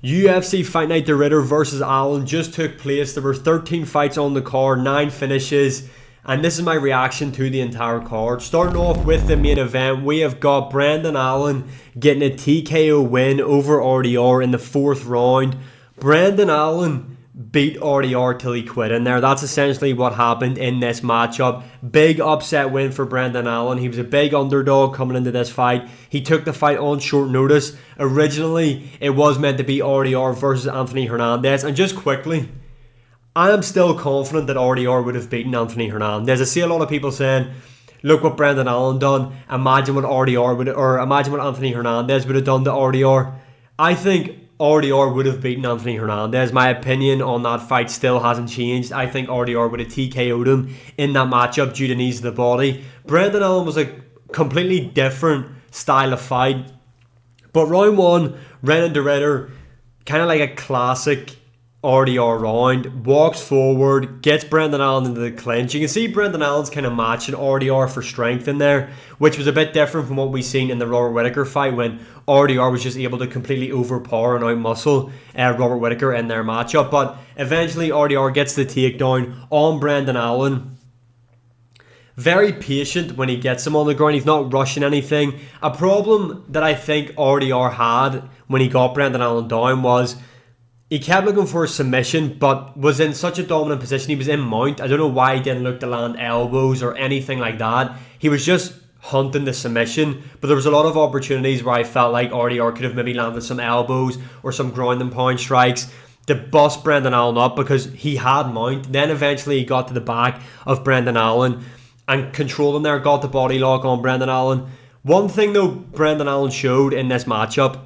UFC Fight Night De Ridder versus Allen just took place. There were 13 fights on the card, 9 finishes, and this is my reaction to the entire card. Starting off with the main event, we have got Brendan Allen getting a TKO win over RDR in the 4th round. Brendan Allen beat RDR till he quit in there. That's essentially what happened in this matchup. Big upset win for Brendan Allen. He was a big underdog coming into this fight. He took the fight on short notice. Originally, it was meant to be RDR versus Anthony Hernandez. And just quickly, I am still confident that RDR would have beaten Anthony Hernandez. I see a lot of people saying, look what Brendan Allen done. Imagine what imagine what Anthony Hernandez would have done to RDR. I think RDR would have beaten Anthony Hernandez. My opinion on that fight still hasn't changed. I think RDR would have TKO'd him in that matchup due to knees to the body. Brendan Allen was a completely different style of fight. But round 1, Renan De Ridder, kind of like a classic RDR round, walks forward, gets Brendan Allen into the clinch. You can see Brendan Allen's kind of matching RDR for strength in there, which was a bit different from what we seen in the Robert Whittaker fight when RDR was just able to completely overpower and outmuscle Robert Whittaker in their matchup. But eventually RDR gets the takedown on Brendan Allen. Very patient when he gets him on the ground. He's not rushing anything. A problem that I think RDR had when he got Brendan Allen down was he kept looking for a submission, but was in such a dominant position. He was in mount. I don't know why he didn't look to land elbows or anything like that. He was just hunting the submission, but there was a lot of opportunities where I felt like RDR could have maybe landed some elbows or some ground and pound strikes to bust Brendan Allen up because he had mount. Then eventually he got to the back of Brendan Allen and controlled him there, got the body lock on Brendan Allen. One thing though Brendan Allen showed in this matchup,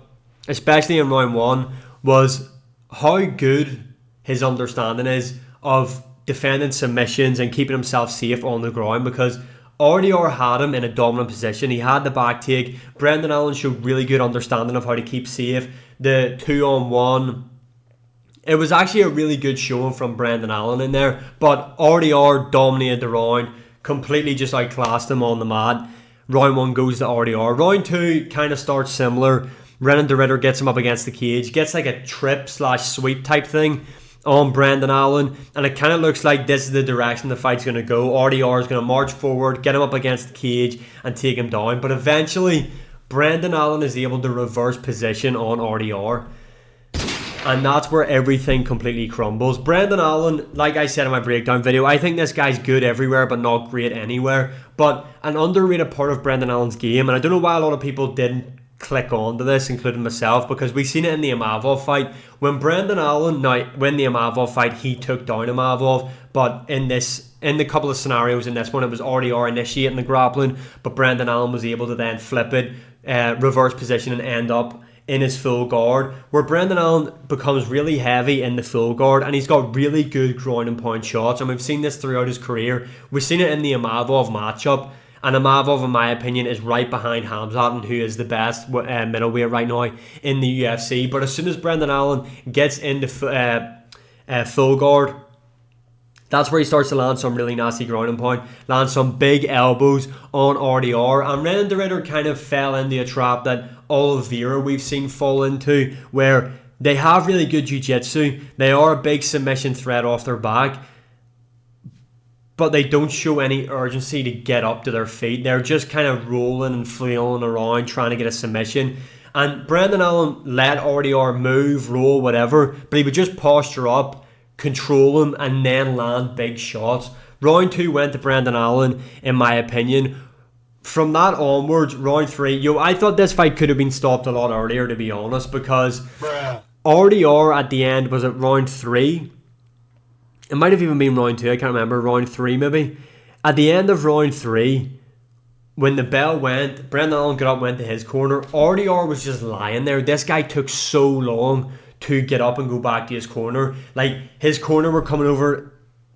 especially in round 1, was how good his understanding is of defending submissions and keeping himself safe on the ground, because RDR had him in a dominant position. He had the back take. Brendan Allen showed really good understanding of how to keep safe. The 2-on-1, it was actually a really good showing from Brendan Allen in there, but RDR dominated the round, completely just outclassed him on the mat. Round 1 goes to RDR. Round 2 kind of starts similar. Renan De Ridder gets him up against the cage, gets like a trip/sweep type thing on Brendan Allen, and it kind of looks like this is the direction the fight's going to go. RDR is going to march forward, get him up against the cage and take him down, but eventually Brendan Allen is able to reverse position on RDR, and that's where everything completely crumbles. Brendan Allen, like I said in my breakdown video, I think this guy's good everywhere but not great anywhere. But an underrated part of Brendan Allen's game, and I don't know why a lot of people didn't click on to this, including myself, because we seen it in the Imavov fight when Brendan Allen, now when the Imavov fight he took down Imavov, but in the couple of scenarios in this one it was RDR initiating the grappling, but Brendan Allen was able to then flip it, reverse position and end up in his full guard, where Brendan Allen becomes really heavy in the full guard and he's got really good ground and pound shots, and we've seen this throughout his career. We've seen it in the Imavov matchup. And Imavov, in my opinion, is right behind Hamzat, who is the best middleweight right now in the UFC. But as soon as Brendan Allen gets into full guard, that's where he starts to land some really nasty ground and pound, land some big elbows on RDR. And Renan De Ridder kind of fell into a trap that Oliveira we've seen fall into, where they have really good jiu-jitsu. They are a big submission threat off their back, but they don't show any urgency to get up to their feet. They're just kind of rolling and flailing around trying to get a submission. And Brendan Allen let RDR move, roll, whatever, but he would just posture up, control him, and then land big shots. Round 2 went to Brendan Allen, in my opinion. From that onwards, round 3, I thought this fight could have been stopped a lot earlier, to be honest, because RDR at the end was at round 3. It might have even been round 2, I can't remember, round 3 maybe. At the end of round 3, when the bell went, Brendan Allen got up, went to his corner. RDR was just lying there. This guy took so long to get up and go back to his corner. Like, his corner were coming over.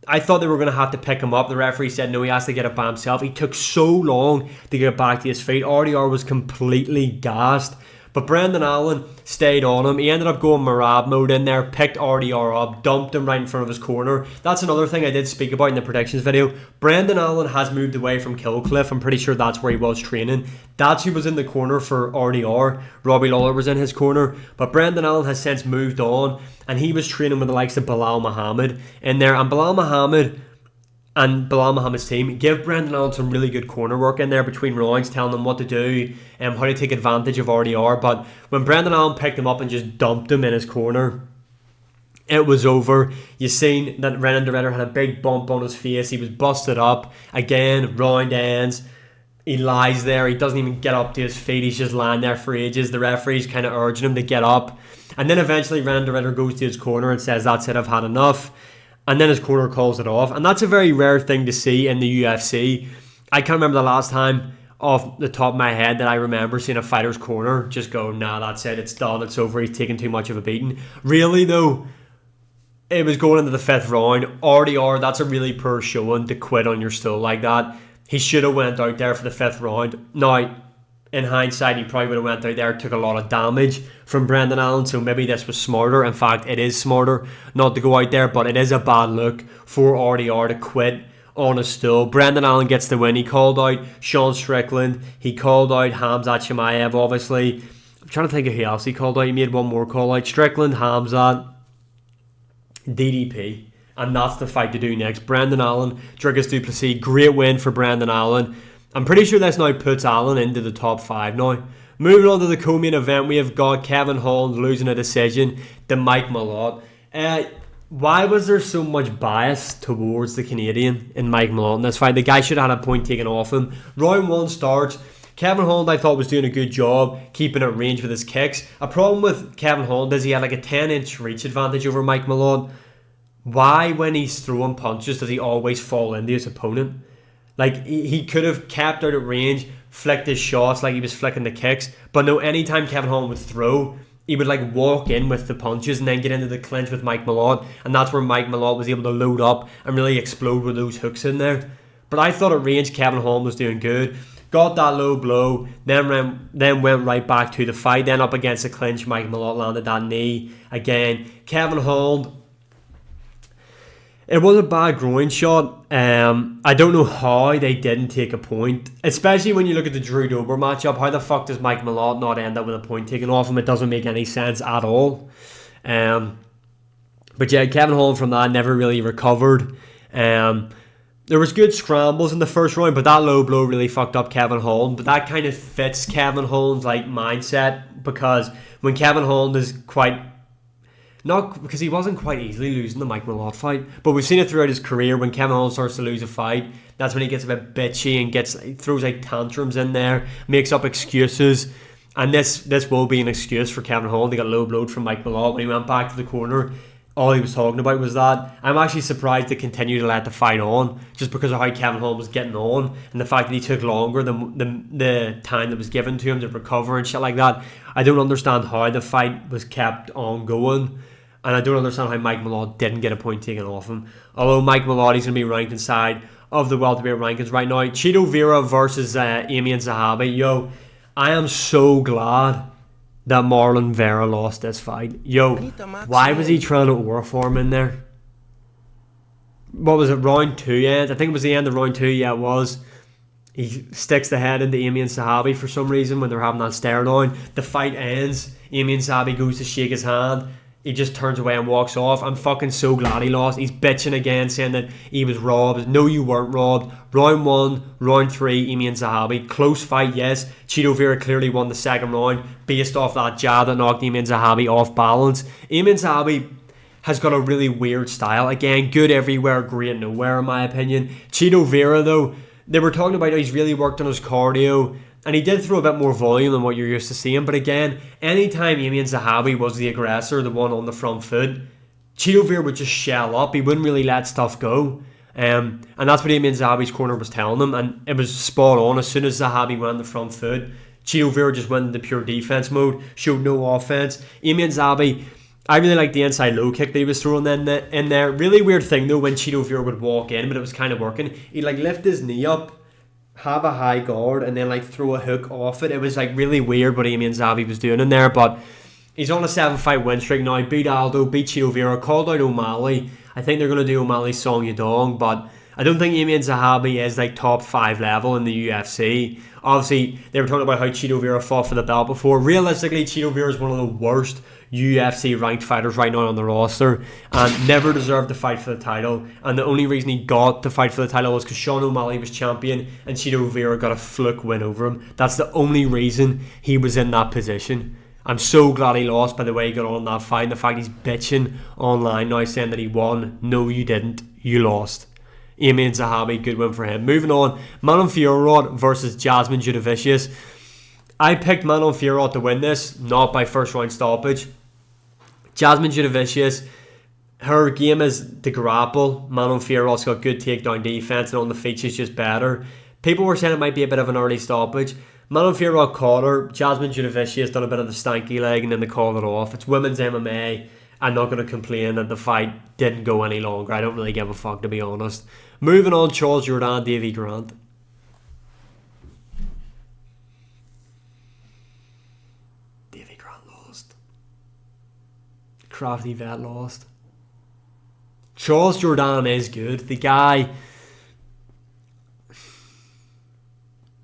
I thought they were going to have to pick him up. The referee said no, he has to get it by himself. He took so long to get back to his feet. RDR was completely gassed. But Brendan Allen stayed on him. He ended up going Marab mode in there, picked RDR up, dumped him right in front of his corner. That's another thing I did speak about in the predictions video. Brendan Allen has moved away from Killcliff. I'm pretty sure that's where he was training. That's who was in the corner for RDR. Robbie Lawler was in his corner. But Brendan Allen has since moved on, and he was training with the likes of Bilal Muhammad in there. And Bilal Muhammad's team give Brendan Allen some really good corner work in there between rounds, telling them what to do and how to take advantage of RDR. But when Brendan Allen picked him up and just dumped him in his corner, it was over. You seen that Renan de Ridder had a big bump on his face. He was busted up. Again, round ends. He lies there. He doesn't even get up to his feet. He's just lying there for ages. The referee's kind of urging him to get up. And then eventually Renan de Ridder goes to his corner and says, "That's it, I've had enough." And then his corner calls it off. And that's a very rare thing to see in the UFC. I can't remember the last time off the top of my head that I remember seeing a fighter's corner just go, "Nah, that's it, it's done, it's over, he's taking too much of a beating." Really though, it was going into the 5th round. RDR, that's a really poor showing to quit on your stool like that. He should have went out there for the 5th round. Now, in hindsight, he probably would have went out there, took a lot of damage from Brendan Allen, so maybe this was smarter. In fact, it is smarter not to go out there, but it is a bad look for RDR to quit on a stool. Brendan Allen gets the win. He called out Sean Strickland. He called out Hamzat Chimaev, obviously. I'm trying to think of who else he called out. He made one more call out. Strickland, Hamzat, DDP. And that's the fight to do next. Brendan Allen, Dricus du Plessis. Great win for Brendan Allen. I'm pretty sure this now puts Allen into the top 5 now. Moving on to the co-main event, we have got Kevin Holland losing a decision to Mike Malott. Why was there so much bias towards the Canadian in Mike Malott in this fight? The guy should have had a point taken off him. Round 1 starts. Kevin Holland, I thought, was doing a good job keeping at range with his kicks. A problem with Kevin Holland is he had like a 10-inch reach advantage over Mike Malott. Why, when he's throwing punches, does he always fall into his opponent? Like, he could have kept out at range, flicked his shots like he was flicking the kicks. But no, anytime Kevin Holland would throw, he would like walk in with the punches and then get into the clinch with Mike Malott. And that's where Mike Malott was able to load up and really explode with those hooks in there. But I thought at range, Kevin Holland was doing good. Got that low blow, then went right back to the fight. Then up against the clinch, Mike Malott landed that knee. Again, Kevin Holland, it was a bad groin shot. I don't know how they didn't take a point. Especially when you look at the Drew Dober matchup. How the fuck does Mike Malott not end up with a point taken off him? It doesn't make any sense at all. But yeah, Kevin Holland from that never really recovered. There was good scrambles in the first round, but that low blow really fucked up Kevin Holland. But that kind of fits Kevin Holland's like mindset, because when Kevin Holland is quite... Not because he wasn't quite easily losing the Mike Malott fight, but we've seen it throughout his career. When Kevin Holland starts to lose a fight, that's when he gets a bit bitchy and throws like tantrums in there, makes up excuses. And this will be an excuse for Kevin Holland. He got low blowed from Mike Malott when he went back to the corner. All he was talking about was that. I'm actually surprised they continue to let the fight on, just because of how Kevin Holland was getting on and the fact that he took longer than the time that was given to him to recover and shit like that. I don't understand how the fight was kept ongoing, and I don't understand how Mike Malott didn't get a point taken off him. Although Mike Malott, he's going to be ranked inside of the welterweight rankings right now. Chito Vera versus Amian Zahabi. Yo, I am so glad that Marlon Vera lost this fight. Yo, why was he trying to overform in there? What was it, round 2 end? I think it was the end of round 2, yeah it was. He sticks the head into Amian Zahabi for some reason when they're having that stare down. The fight ends, Amian Zahabi goes to shake his hand. He just turns away and walks off. I'm fucking so glad he lost. He's bitching again, saying that he was robbed. No, you weren't robbed. Round 1, round 3, Amian Zahabi. Close fight, yes. Chito Vera clearly won the second round based off that jab that knocked Amian Zahabi off balance. Amian Zahabi has got a really weird style. Again, good everywhere, great nowhere in my opinion. Chito Vera though, they were talking about how he's really worked on his cardio. And he did throw a bit more volume than what you're used to seeing. But again, anytime Amian Zahabi was the aggressor, the one on the front foot, Chito Vera would just shell up. He wouldn't really let stuff go. And that's what Amian Zahabi's corner was telling him. And it was spot on. As soon as Zahabi went on the front foot, Chito Vera just went into pure defense mode, showed no offense. Amian Zahabi, I really liked the inside low kick that he was throwing in there. Really weird thing though when Chito Vera would walk in, but it was kind of working. He'd like lift his knee up have a high guard and then like throw a hook off it. It was like really weird what Amian Zabi was doing in there, but he's on a 7-fight win streak now. Beat Aldo, beat Chito Vera, called out O'Malley. I think they're going to do O'Malley's Song Yadong, but I don't think Amian Zahabi is like top 5 level in the UFC. Obviously, they were talking about how Chito Vera fought for the belt before. Realistically, Chito Vera is one of the worst UFC ranked fighters right now on the roster and never deserved to fight for the title. And the only reason he got to fight for the title was because Sean O'Malley was champion and Chito Vera got a fluke win over him. That's the only reason he was in that position. I'm so glad he lost by the way he got on that fight. And the fact he's bitching online now saying that he won. No, you didn't. You lost. Amian Zahabi, good win for him. Moving on, Manon Fiorot versus Jasmine Judavicius. I picked Manon Fiorot to win this, not by first round stoppage. Jasmine Judavicius, her game is to grapple. Manon Fiorot's got good takedown defense, and on the feet she's just better. People were saying it might be a bit of an early stoppage. Manon Fiorot caught her. Jasmine Judavicius done a bit of the stanky leg, and then they called it off. It's women's MMA. I'm not going to complain that the fight didn't go any longer. I don't really give a fuck, to be honest. Moving on, Charles Jourdain, Davy Grant. Davy Grant lost. Crafty vet lost. Charles Jourdain is good. The guy...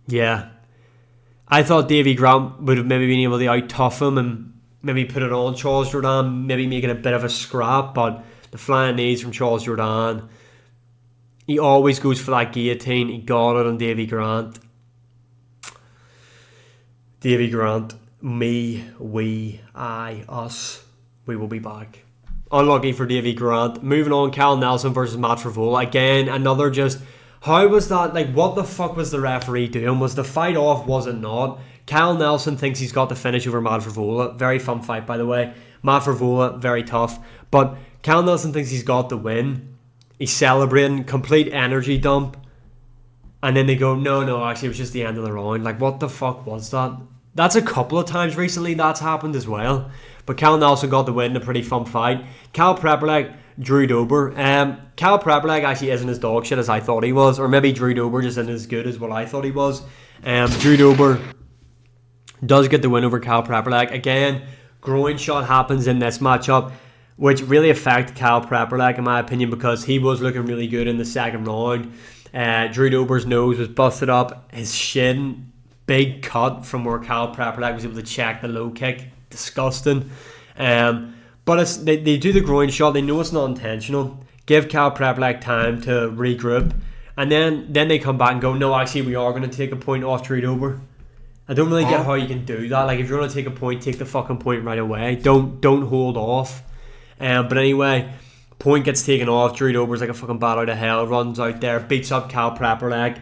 Yeah. I thought Davy Grant would have maybe been able to out-tough him and maybe put it on Charles Jourdain, maybe make it a bit of a scrap, but the flying knees from Charles Jourdain, he always goes for that guillotine. He got it on Davy Grant. Davy Grant, me, we, I, us, we will be back. Unlucky for Davy Grant. Moving on, Cal Nelson versus Matt Frevola. Again, another just... How was that? Like, what the fuck was the referee doing? Was the fight off? Was it not? Cal Nelson thinks he's got the finish over Matt Frevola. Very fun fight, by the way. Matt Frevola, very tough. But Cal Nelson thinks he's got the win. He's celebrating, complete energy dump. And then they go, no, actually it was just the end of the round. Like, what the fuck was that? That's a couple of times recently that's happened as well. But Cal Nelson got the win in a pretty fun fight. Cal Prepperleg, Drew Dober. Cal Prepperleg actually isn't as dog shit as I thought he was. Or maybe Drew Dober just isn't as good as what I thought he was. Drew Dober does get the win over Cal Prepperleg. Again, groin shot happens in this matchup, which really affected Cal Prepperleg in my opinion because he was looking really good in the second round. Drew Dober's nose was busted up. His shin, big cut from where Cal Prepperleg was able to check the low kick. Disgusting. But they do the groin shot. They know it's not intentional. Give Cal Prepperleg time to regroup. And then they come back and go, no, actually we are going to take a point off Drew Dober. I don't really get how you can do that. Like, if you're going to take a point, take the fucking point right away. Don't hold off. But anyway, point gets taken off. Drew Dober's like a fucking bat out of hell. Runs out there, beats up Cal Prepperleg.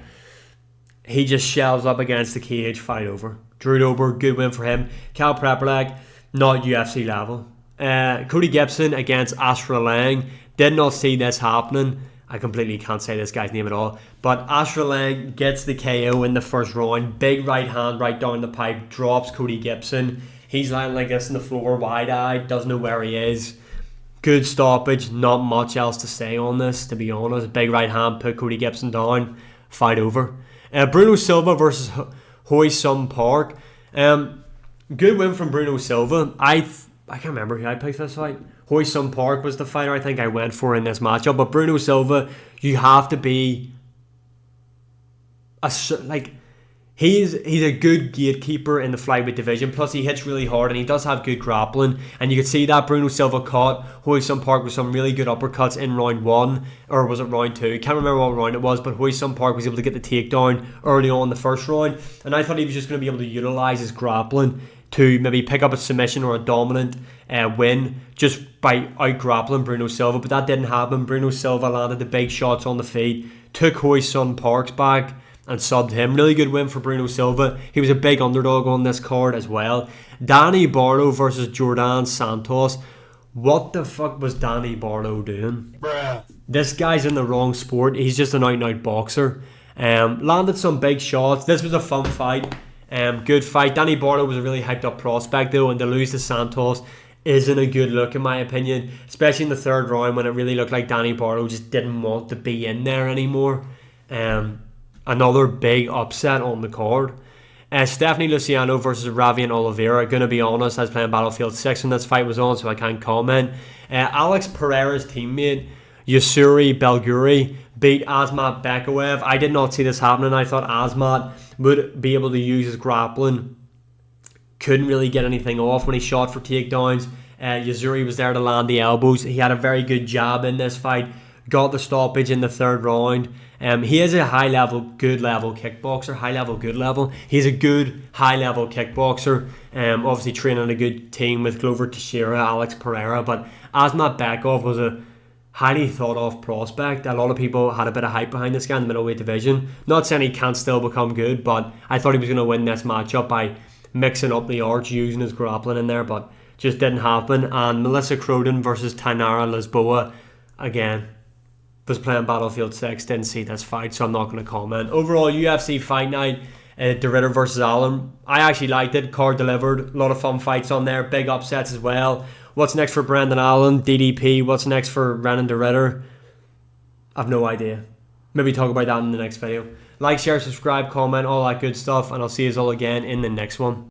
He just shelves up against the cage. Fight over. Drew Dober, good win for him. Cal Prepperleg, not UFC level. Cody Gibson against Astra Lang. Did not see this happening. I completely can't say this guy's name at all. But Astra Lang gets the KO in the first round. Big right hand right down the pipe. Drops Cody Gibson. He's lying like this on the floor, wide-eyed. Doesn't know where he is. Good stoppage. Not much else to say on this, to be honest. Big right hand put Cody Gibson down. Fight over. Bruno Silva versus Hoi Sung Park. Good win from Bruno Silva. I can't remember who I picked this fight. Hoi Sung Park was the fighter I think I went for in this matchup. But Bruno Silva, you have to be he's a good gatekeeper in the flyweight division. Plus he hits really hard and he does have good grappling. And you could see that Bruno Silva caught Hoi Sung Park with some really good uppercuts in round 1. Or was it round 2? Can't remember what round it was. But Hoi Sung Park was able to get the takedown early on in the first round. And I thought he was just going to be able to utilise his grappling to maybe pick up a submission or a dominant win just by out-grappling Bruno Silva. But that didn't happen. Bruno Silva landed the big shots on the feet. Took Hoi Sung Park's back and subbed him. Really good win for Bruno Silva. He was a big underdog on this card as well. Danny Barlow versus Jordan Santos. What the fuck was Danny Barlow doing? Bruh. This guy's in the wrong sport. He's just an out-and-out boxer. Landed some big shots. This was a fun fight. Good fight. Danny Barlow was a really hyped up prospect though, and to lose to Santos isn't a good look in my opinion, especially in the third round when it really looked like Danny Barlow just didn't want to be in there anymore. another big upset on the card. Stephanie Luciano versus Ravian Oliveira. Gonna be honest, I was playing Battlefield 6 when this fight was on, so I can't comment. Alex Pereira's teammate, Yusuri Belguri, beat Asmat Bekaev. I did not see this happening. I thought Asmat would be able to use his grappling. Couldn't really get anything off when he shot for takedowns. Yusuri was there to land the elbows. He had a very good jab in this fight. Got the stoppage in the third round. He is a good level kickboxer. He's a good high level kickboxer. Obviously training a good team with Glover Teixeira, Alex Pereira. But Asmat Bekaev was a highly thought of prospect. A lot of people had a bit of hype behind this guy in the middleweight division. Not saying he can't still become good, but I thought he was going to win this matchup by mixing up the arts, using his grappling in there, but just didn't happen. And Melissa Croden versus Tainara Lisboa, again, was playing Battlefield 6, didn't see this fight, so I'm not going to comment. Overall, UFC Fight Night, De Ridder versus Allen, I actually liked it. Card delivered, a lot of fun fights on there, big upsets as well. What's next for Brendan Allen, DDP? What's next for Renan De Ridder? I've no idea. Maybe talk about that in the next video. Like, share, subscribe, comment, all that good stuff, and I'll see you all again in the next one.